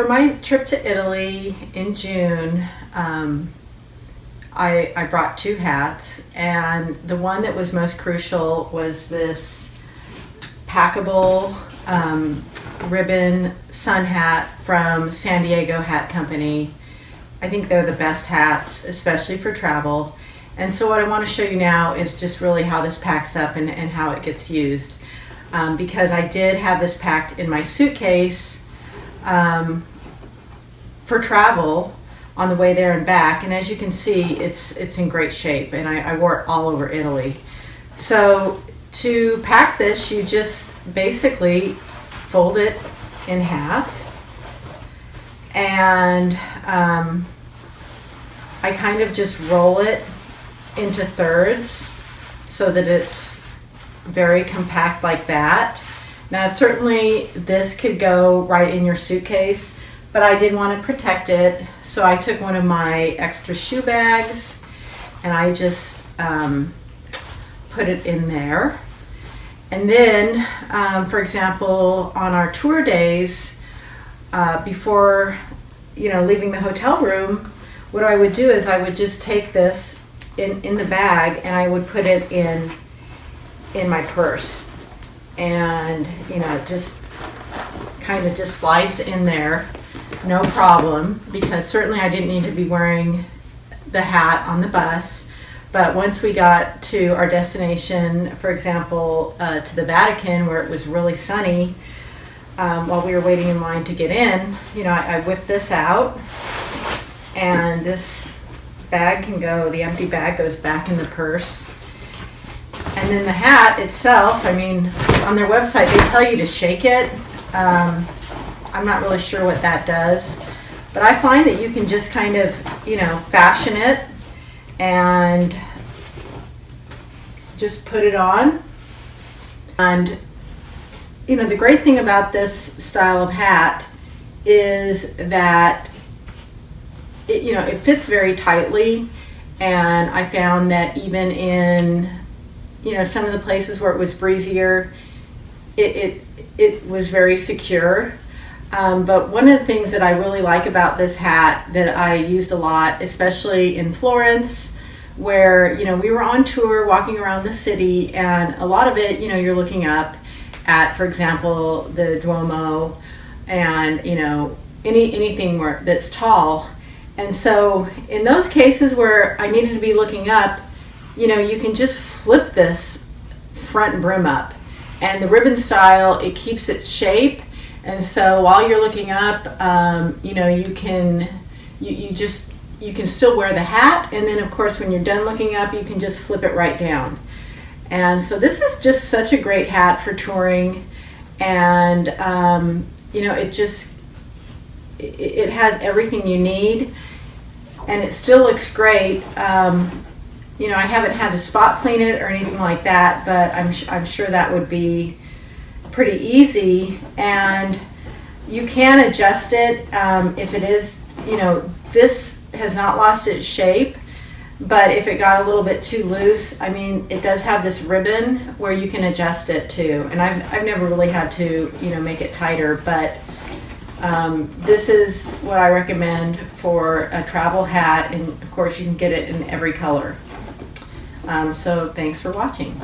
for my trip to Italy in June, I brought 2 hats, and the one that was most crucial was this packable ribbon sun hat from San Diego Hat Company. I think they're the best hats, especially for travel. And so what I want to show you now is just really how this packs up and how it gets used. Because I did have this packed in my suitcase for travel on the way there and back, and as you can see, it's in great shape, and I wore it all over Italy. So to pack this, you just basically fold it in half, and I kind of just roll it into thirds so that it's very compact like that. Now certainly this could go right in your suitcase, but I did want to protect it, so I took one of my extra shoe bags and I just put it in there. And then, for example, on our tour days, before leaving the hotel room, what I would do is I would just take this in the bag and I would put it in my purse, and it just kind of just slides in there, no problem, because certainly I didn't need to be wearing the hat on the bus. But once we got to our destination, for example, to the Vatican, where it was really sunny, while we were waiting in line to get in, I whipped this out, and this bag can go, the empty bag goes back in the purse. And then the hat itself, I mean, on their website they tell you to shake it. I'm not really sure what that does, but I find that you can just kind of, fashion it and just put it on. And, the great thing about this style of hat is that it fits very tightly, and I found that even in some of the places where it was breezier, it was very secure. But one of the things that I really like about this hat that I used a lot, especially in Florence, where we were on tour walking around the city, and a lot of it you're looking up at, for example, the Duomo, and anything that's tall. And so in those cases where I needed to be looking up, you can just flip this front brim up, and the ribbon style, it keeps its shape. And so while you're looking up, you can still wear the hat, and then of course when you're done looking up, you can just flip it right down. And so this is just such a great hat for touring, and it has everything you need, and it still looks great. I haven't had to spot clean it or anything like that, but I'm sure that would be pretty easy. And you can adjust it if it is, this has not lost its shape, but if it got a little bit too loose, I mean, it does have this ribbon where you can adjust it too. And I've never really had to, make it tighter, but this is what I recommend for a travel hat, and of course you can get it in every color. So thanks for watching.